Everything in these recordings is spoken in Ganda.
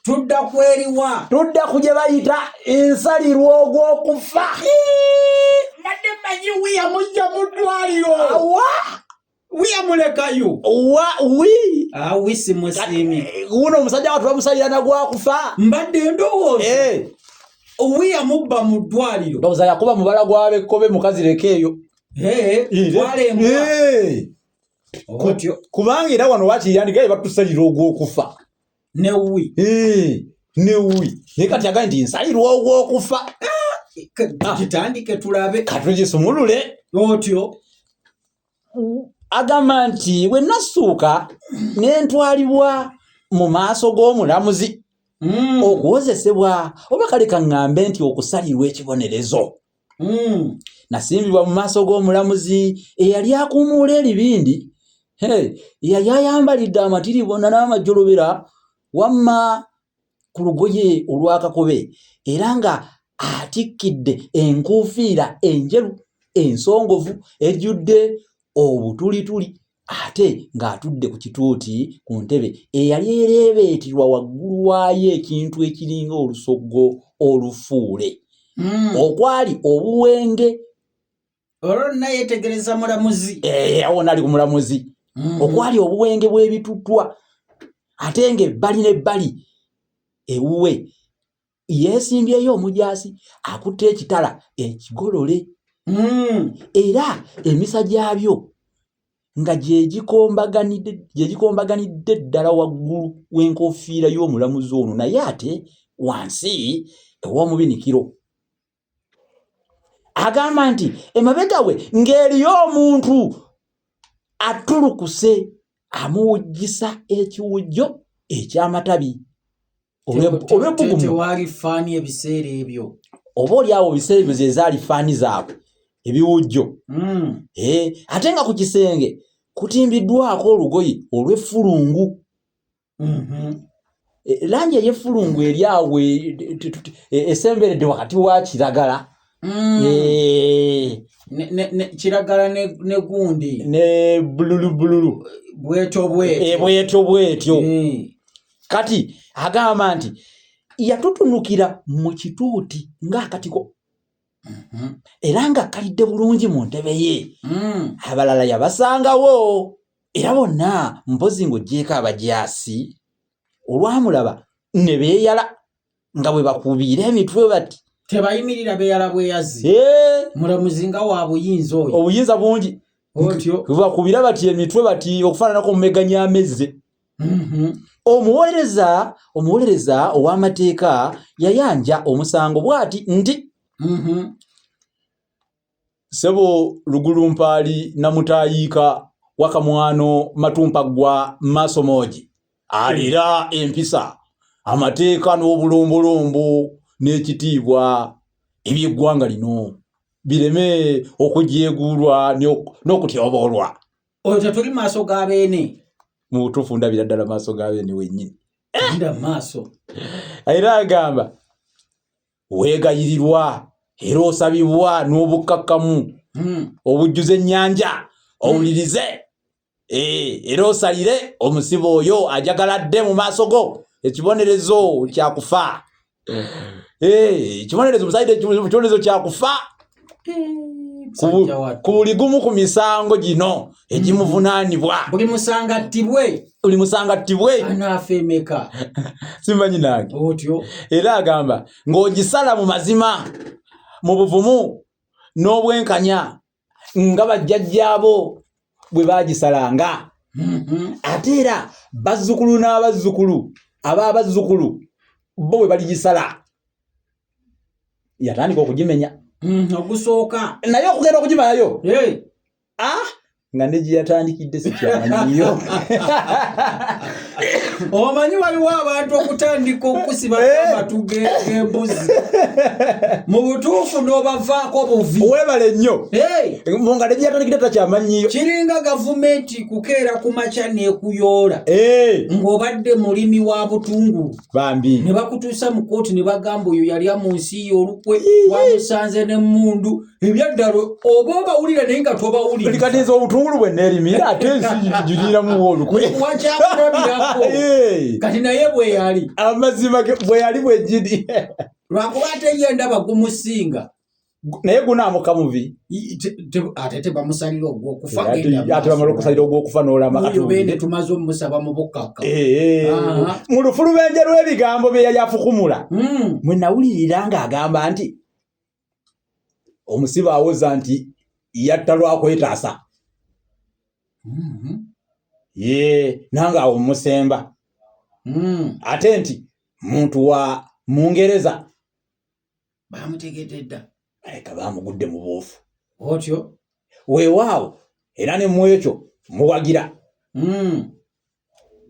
tudda kweriwa tudda kuje bayita ensalirwa ogw'okufa nadde manyi wiya mujja mu ddwaliro mulekayo wisi musimi uno omusajja watu bamusalira nagwakufa mbadde ndowooza wiya mubba mu ddwaliro ndowooza yakuba mubala gw'abekkobe mukazi lekeeyo kubanga era wano wakiyandikayo batusalira ogw'okufa newi naye kati agaye nti nsalirwa ogw'okufa kitandike tulabe katugisumulule otyo agamba nti bwe nasuuka n'entwalibwa mu maaso g'omulamuzi okuwozesebwa oba kale kaŋŋambe nti okusalirwa ekibonerezo nasimbibwa mu maaso g'omulamuzi eyali akuumuula eribindi yali ayambalidde amatiribona n'amajjolobera wamma ku lugoye olw'akakobe era nga atikkidde enkuufiira enjeru ensongovu ejjudde obutulituli ate ng'atudde ku kituuti ku ntebe eyali ereebeetirwa waggulu waayo ekintu ekiringa olusoggo olufuule okwali obuwenge olwo nayetegereza mulamuzi awo nali ku mulamuzi okwali obuwenge bw'ebituttwa ate ng'ebbali n'ebbali ewuwe yeesimbyeyo omujaasi akutte ekitala ekigolole era emisa gyabyo nga gyegikombaganidde ddala waggulu w'enkofiira y'omulamuzi ono naye ate wansi ew'omubinikiro agamba nti emabega we ng'eriyo omuntu atulukuse amuwujjisa ekiwujjo eky'amatabi tewali faani ebiseera ebyo oba oliawo biseera ebyo ze zaali faani zaabwe ebiwujjo ate nga ku kisenge kutimbiddwako olugoye olw'effulungu langi ey'effulungu eri awo esemberedde wakati wa kiragala kiragala ne gundi ne bululu bwetyo kati agamba nti yatutunukira mu kituuti ng'akatiko era nga kalidde bulungi mu ntebe ye abalala yabasangawo era bonna mpozi ng'oggyeko abajaasi olwamulaba ne beeyala nga bwe bakubiira emitwe bati tebayimirira beeyala bweyazi mulamuzi nga wa buyinza oyo obuyinza bungi otyo bakubira bati emitwe bati okufaananako mumeganya amezze omuwolereza ow'amateeka yayanja omusango bw'ati nti Sebo Lugulumpaali Namutayiika Wakamwano Matumpaggwa Maaso Moji alira empisa amateeka n'obulombolombo n'ekitiibwa eby'eggwanga lino bireme okujjeeguulwa n'okutyoboolwa. Oyo tetuli maaso g'abeene mu butuufu ndabira ddala maaso g'abeene wennyini nda maaso era agamba weegayirirwa era osabibwa n'obukkakkamu obujjuza ennyanja owulirize era osalire omusibe oyo ajagaladde mu maaso go ekibonerezo kyakufa ekibonerezo musalire ekibonerezo kyakufa ku buli gumu ku misango gino egimuvunaanibwa buli musanga ttibwe anaafeemeka simanyi nange otyo era agamba ng'ogisala mu mazima mu buvumu n'obwenkanya nga bajjajjaabo bwe baagisalanga ate era bazzukulu n'abazzukulu ab'abazzukulu bo bwe baligisala yatandika okugimenya ogusooka naye okugenda okugimayayo nga ne gye yatandikidde sikyamanyiyo omanyi waliwo abantu okutandika okusiba amatu g'embuzi mu butuufu n'obavaako buvi webale nnyo nga tebyatandikira kyamanyiyo kiringa gavumenti kukeera ku makya n'ekuyoola ng'obadde mulimi wa butungulu bambi ne bakutuusa mu kooti ne bagamba oyo yalya mu nsi y'olukwe wamusanze n'emmundu ebyaddalo oba obawulira naye nga tobawulira likatiza obutungulu bwe neerimira ate ensi giriiramu olukwe wakyakulabirako kati naye bwe yali amazima bwe yali bwe giri lwakuba ate ye ndaba gumusinga naye gunaamuka mubi ate tebamusalira ogw'okufa ate bamala okusalira ogw'okufa n'olama oyo beene tumaze omusaba mu bukkakka mu lufu lubenje lw'ebigambo bye yali afukumula mwe nawulirira ng'agamba nti omusibe awoza nti yatta lwakwetaasa nange awo musemba ate nti muntu wa Mungereza bamutegedde dda baleka bamugudde mu buufu otyo weewaawo era ne mwekyo muwagira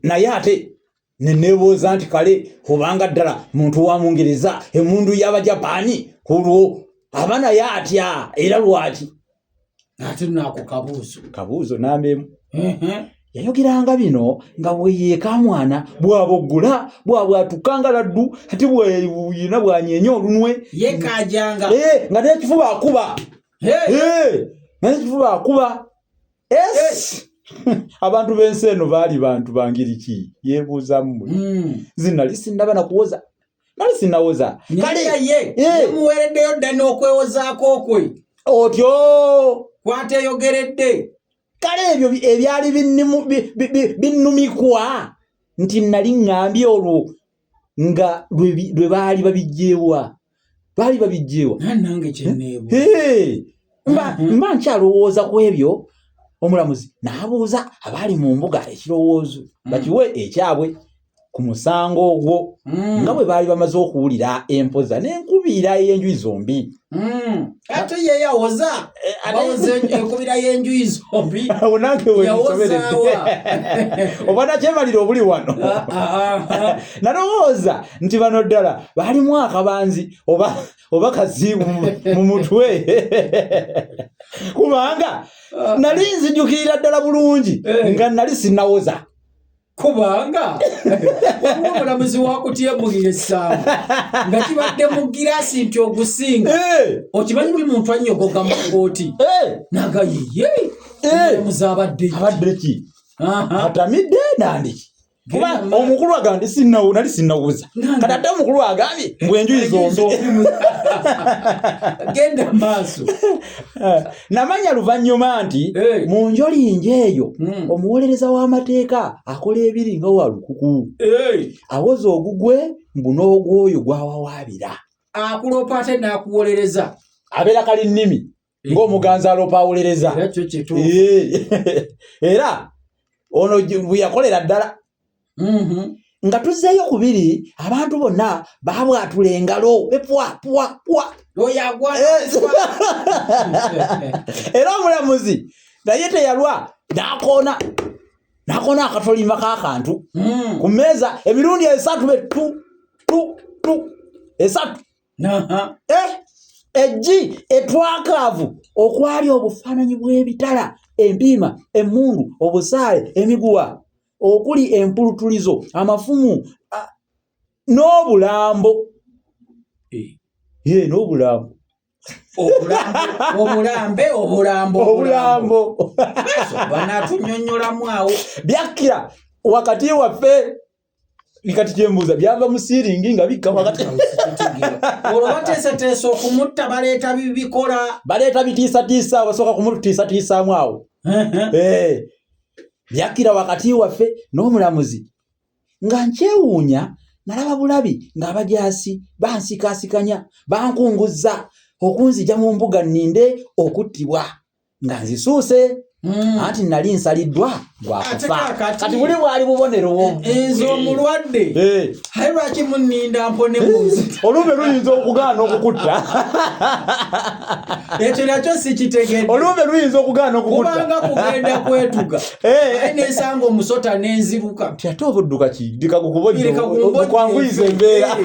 naye ate neneebooza nti kale obanga ddala muntu wa Mungereza emundu y'Abajapaani olwo aba naye atya era lwaki ate naako kabuuzo nambeemu yayogeranga bino nga bweyeeka mwana bwaboggula bwabwatukanga laddu ate bweyina bwanyeenya olunwe yekajanga nga n'ekifuba akuba n'ekifuba akuba abantu b'ensi eno baali bantu bangeri ki yeebuuzamu zinali sinnaba nakuwoza nali sinnawoza kale ye muwereddeyo dda n'okwewozaako kwe otyo kwateyogeredde kale ebyo ebyali binnumikwa nti nali ngambye olwo nga lwe baali babijjeewa nange kyenneebu mba nkyalowooza ku ebyo omulamuzi n'abuuza abaali mu mbuga ekirowoozo bakiwe ekyabwe ku musango ogwo nga bwe baali bamaze okuwulira empoza n'enkubiira y'enjuyi zombi ate ye yawoza enkubira y'enjuyi zombi awo nange wensoberedde oba nakyemalira obuli wano nalowooza nti bano ddala baalimu akabanzi oba kazibu mu mutwe kubanga nali nzijukirira ddala bulungi nga nali sinnawoza kubanga omulamuzi wakutyembugira essaawa nga kibadde mu giraasi nti ogusinga okimanyi buli muntu annyogoga mu kkooti naga yeye omulamuzi abadde ki atamidde nandiki kuba omukulu agambye nali sinnawuza kati ate omukulu agambye mbwenjuyi zombi genda maaso namanya luvannyuma nti mu njolinje eyo omuwolereza w'amateeka akola ebiri nga walukuku awoza ogugwe mbu n'ogwoyo gwawawaabira akulopa ate n'akuwolereza abeera kali nnimi ng'omuganzi alopa awolereza era ono bwe yakolera ddala nga tuzzeeyo kubiri abantu bonna baabwatula engalo pwa era omulamuzi naye teyalwa n'akoona akatolima k'akantu ku mmeeza emirundi 3 esatu eggi etwakaavu okwali obufaananyi bw'ebitala empiima emmundu obusaale emiguwa okuli empulutulizo amafumu n'obulambo n'obulambo obulambo banatunyonyolamu awo byakkira wakati waffe bikati kyembuuza byava mu siiringi nga bikka wakati olwo bateeseteesa okumutta baleeta bibikola baleeta bitiisatiisa basooka kumutiisatiisaamu awo byakkira wakati waffe n'omulamuzi nga nkyewuunya nalaba bulabi ng'abajaasi bansikaasikanya bankunguzza okunzija mu mbuga nninde okuttibwa nga nzisuuse anti nali nsaliddwa bwakufa kati buli bwali bubonero enzo mulwadde hayi lwaki munninda mpone munzi olume luyinza okugaana okukutta ekyo nakyo sikitegedde olume luyinza okugaana okukutta kubanga kugenda kwetuga ayi nesanga omusota nenziruka ate obudduka ki dikakukubodikwanguyiza embeera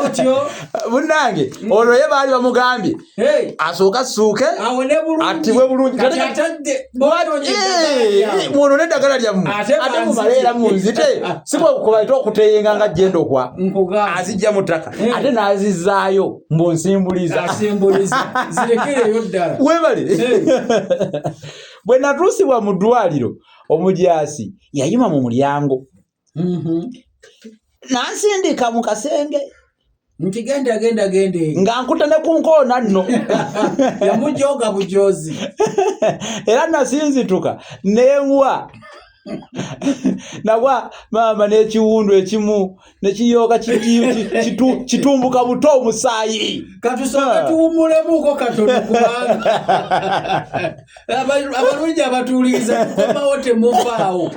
otyo bunnange olwo ye baali bamugambye asooka suuke atibwe bulungi mwonone eddagala lyammwe ate mumaleera munzite sibwekubaita okuteyenga nga jjenda okwa azijja mu ttaka ate n'azizaayo mbonsimbuliza zirekereyo ddala webale bwe natuusibwa mu ddwaliro omujaasi yayima mu mulyango nansindika mu kasenge nti genda nga nkuta ne ku nkoona nno yamujoga bujozi era nasinzituka neŋwa nagwa maama n'ekiwundu ekimu nekiyooka kitumbuka buto omusaayi katusooka tuwumulemuko katono kubanga abalungi abatuuliriza tukomawo temuvaawo